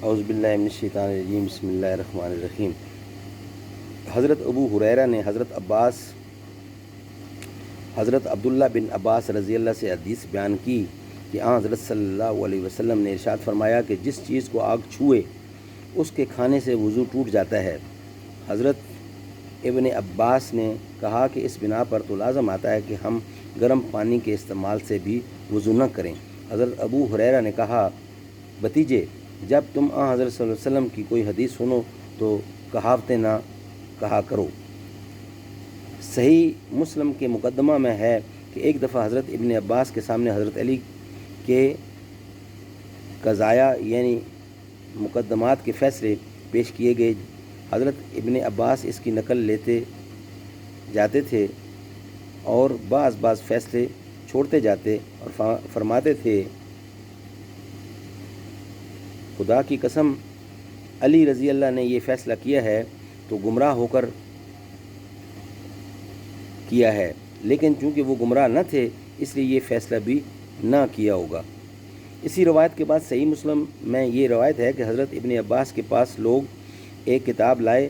اعوذ باللہ من الشیطان الرجیم، بسم اللہ الرحمن الرحیم۔ حضرت ابو ہریرہ نے حضرت عبداللہ بن عباس رضی اللہ سے حدیث بیان کی کہ حضرت صلی اللہ علیہ وسلم نے ارشاد فرمایا کہ جس چیز کو آگ چھوئے اس کے کھانے سے وضو ٹوٹ جاتا ہے۔ حضرت ابن عباس نے کہا کہ اس بنا پر تو لازم آتا ہے کہ ہم گرم پانی کے استعمال سے بھی وضو نہ کریں۔ حضرت ابو ہریرہ نے کہا، بھتیجے، جب تم حضرت صلی اللہ علیہ وسلم کی کوئی حدیث سنو تو کہاوتیں نہ کہا کرو۔ صحیح مسلم کے مقدمہ میں ہے کہ ایک دفعہ حضرت ابن عباس کے سامنے حضرت علی کے قضایا یعنی مقدمات کے فیصلے پیش کیے گئے۔ حضرت ابن عباس اس کی نقل لیتے جاتے تھے اور بعض فیصلے چھوڑتے جاتے اور فرماتے تھے، خدا کی قسم علی رضی اللہ نے یہ فیصلہ کیا ہے تو گمراہ ہو کر کیا ہے، لیکن چونکہ وہ گمراہ نہ تھے اس لیے یہ فیصلہ بھی نہ کیا ہوگا۔ اسی روایت کے بعد صحیح مسلم میں یہ روایت ہے کہ حضرت ابن عباس کے پاس لوگ ایک کتاب لائے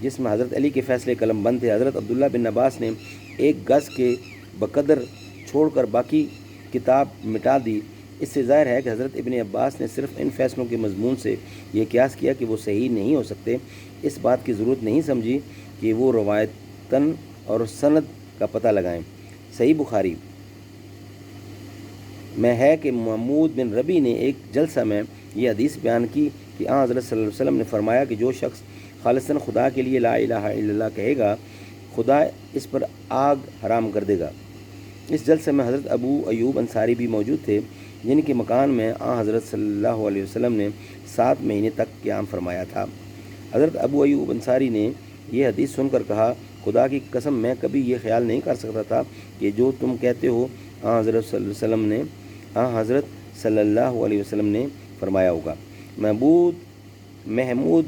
جس میں حضرت علی کے فیصلے قلم بند تھے۔ حضرت عبداللہ بن عباس نے ایک گز کے بقدر چھوڑ کر باقی کتاب مٹا دی۔ اس سے ظاہر ہے کہ حضرت ابن عباس نے صرف ان فیصلوں کے مضمون سے یہ قیاس کیا کہ وہ صحیح نہیں ہو سکتے، اس بات کی ضرورت نہیں سمجھی کہ وہ روایتاً اور سند کا پتہ لگائیں۔ صحیح بخاری میں ہے کہ محمود بن ربی نے ایک جلسہ میں یہ حدیث بیان کی کہ حضرت صلی اللہ علیہ وسلم نے فرمایا کہ جو شخص خالصاً خدا کے لیے لا الہ الا اللہ کہے گا، خدا اس پر آگ حرام کر دے گا۔ اس جلسے میں حضرت ابو ایوب انصاری بھی موجود تھے، جن کے مکان میں حضرت صلی اللہ علیہ وسلم نے 7 مہینے تک قیام فرمایا تھا۔ حضرت ابو ایوب انصاری نے یہ حدیث سن کر کہا، خدا کی قسم میں کبھی یہ خیال نہیں کر سکتا تھا کہ جو تم کہتے ہو حضرت صلی اللہ علیہ وسلم نے فرمایا ہوگا۔ محمود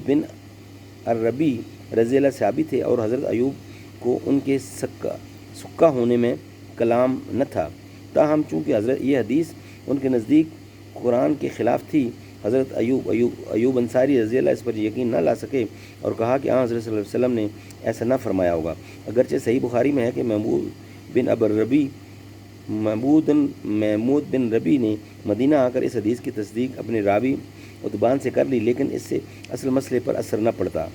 بن الربی رضی اللہ صحابی تھے اور حضرت ایوب کو ان کے سکہ ہونے میں کلام نہ تھا، تاہم چونکہ یہ حدیث ان کے نزدیک قرآن کے خلاف تھی، حضرت ایوب انصاری رضی اللہ اس پر یقین نہ لا سکے اور کہا کہ حضرت صلی اللہ علیہ وسلم نے ایسا نہ فرمایا ہوگا۔ اگرچہ صحیح بخاری میں ہے کہ محمود بن ربی نے مدینہ آ کر اس حدیث کی تصدیق اپنے راوی عتبان سے کر لی، لیکن اس سے اصل مسئلے پر اثر نہ پڑتا۔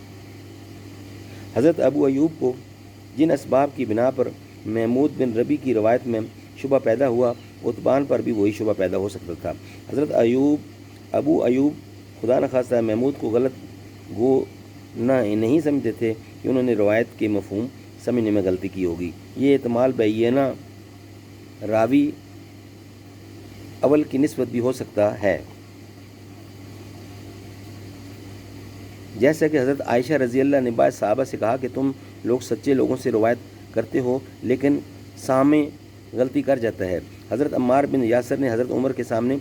حضرت ابو ایوب کو جن اسباب کی بنا پر محمود بن ربی کی روایت میں شبہ پیدا ہوا، عتبان پر بھی وہی شبہ پیدا ہو سکتا تھا۔ حضرت ابو ایوب خدا نخواستہ محمود کو غلط گو نہیں سمجھتے تھے کہ انہوں نے روایت کے مفہوم سمجھنے میں غلطی کی ہوگی۔ یہ احتمال بینہ راوی اول کی نسبت بھی ہو سکتا ہے، جیسا کہ حضرت عائشہ رضی اللہ نے بعض صحابہ سے کہا کہ تم لوگ سچے لوگوں سے روایت کرتے ہو لیکن سامع غلطی کر جاتا ہے۔ حضرت عمار بن یاسر نے حضرت عمر کے سامنے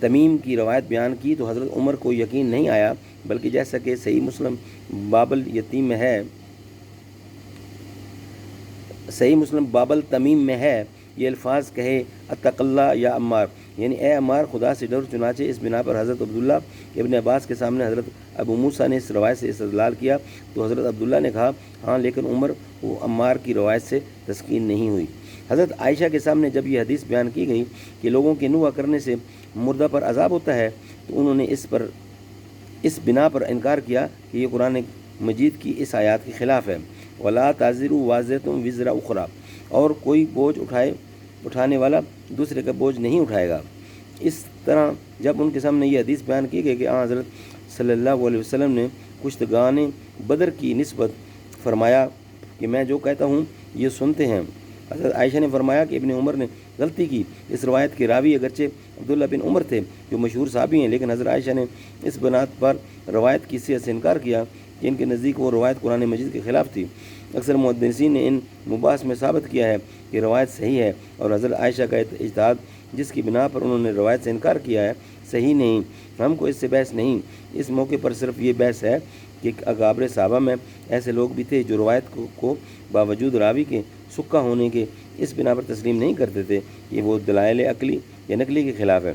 تمیم کی روایت بیان کی تو حضرت عمر کو یقین نہیں آیا، بلکہ جیسا کہ صحیح مسلم باب التمیم میں ہے، یہ الفاظ کہے اتق اللہ یا عمار، یعنی اے عمار خدا سے ڈر۔ چنانچہ اس بنا پر حضرت عبداللہ ابن عباس کے سامنے حضرت ابو موسیٰ نے اس روایت سے استدلال کیا تو حضرت عبداللہ نے کہا، ہاں لیکن عمر و عمار کی روایت سے تسکین نہیں ہوئی۔ حضرت عائشہ کے سامنے جب یہ حدیث بیان کی گئی کہ لوگوں کے نوحہ کرنے سے مردہ پر عذاب ہوتا ہے تو انہوں نے اس بنا پر انکار کیا کہ یہ قرآن مجید کی اس آیات کے خلاف ہے، وَلَا تَزِرُ وَازِرَةٌ وِزْرَ أُخْرَىٰ، اور کوئی بوجھ اٹھانے والا دوسرے کا بوجھ نہیں اٹھائے گا۔ اس طرح جب ان کے سامنے یہ حدیث بیان کی گئی کہ حضرت صلی اللہ علیہ وسلم نے کشتگان بدر کی نسبت فرمایا کہ میں جو کہتا ہوں یہ سنتے ہیں، حضرت عائشہ نے فرمایا کہ ابن عمر نے غلطی کی۔ اس روایت کے راوی اگرچہ عبداللہ بن عمر تھے جو مشہور صحابی ہیں، لیکن حضرت عائشہ نے اس بنا پر روایت کی صحت سے انکار کیا کہ ان کے نزدیک وہ روایت قرآن مجید کے خلاف تھی۔ اکثر محدثین نے ان مباحث میں ثابت کیا ہے کہ روایت صحیح ہے اور حضرت عائشہ کا اجتہاد جس کی بنا پر انہوں نے روایت سے انکار کیا ہے صحیح نہیں۔ ہم کو اس سے بحث نہیں، اس موقع پر صرف یہ بحث ہے کہ اکابر صحابہ میں ایسے لوگ بھی تھے جو روایت کو باوجود راوی کے سکہ ہونے کے اس بنا پر تسلیم نہیں کرتے تھے کہ وہ دلائل عقلی یا نقلی کے خلاف ہے۔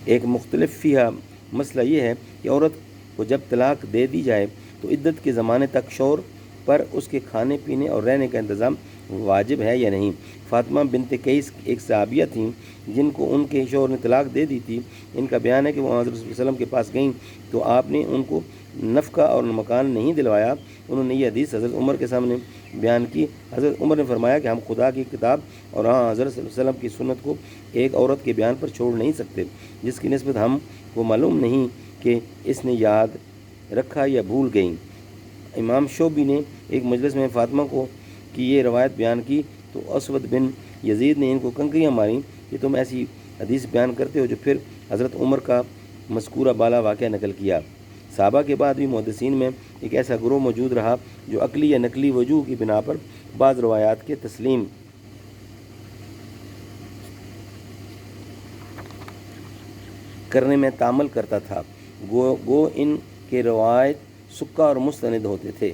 ایک مختلف فیہا مسئلہ یہ ہے کہ عورت کو جب طلاق دے دی جائے تو عدت کے زمانے تک شوہر پر اس کے کھانے پینے اور رہنے کا انتظام واجب ہے یا نہیں۔ فاطمہ بنت قیس ایک صحابیہ تھیں جن کو ان کے شوہر نے طلاق دے دی تھی۔ ان کا بیان ہے کہ وہ حضرت صلی اللہ علیہ وسلم کے پاس گئیں تو آپ نے ان کو نفقہ اور مکان نہیں دلوایا۔ انہوں نے یہ حدیث حضرت عمر کے سامنے بیان کی۔ حضرت عمر نے فرمایا کہ ہم خدا کی کتاب اور حضرت صلی اللہ علیہ وسلم کی سنت کو ایک عورت کے بیان پر چھوڑ نہیں سکتے جس کی نسبت ہم کو معلوم نہیں کہ اس نے یاد رکھا یا بھول گئیں۔ امام شعبی نے ایک مجلس میں فاطمہ کو کی یہ روایت بیان کی تو اسود بن یزید نے ان کو کنکریاں ماریں کہ تم ایسی حدیث بیان کرتے ہو، جو پھر حضرت عمر کا مذکورہ بالا واقعہ نقل کیا۔ صحابہ کے بعد بھی محدثین میں ایک ایسا گروہ موجود رہا جو عقلی یا نقلی وجوہ کی بنا پر بعض روایات کے تسلیم کرنے میں تعامل کرتا تھا، گو ان کے روایت سکہ اور مستند ہوتے تھے۔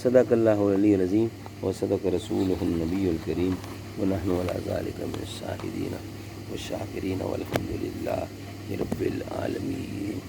صدق اللہ العلی العظیم و صدق رسولہ النبی الکریم ونحن علی ذلک من الشاہدین والشاکرین والحمد للہ رب العالمین۔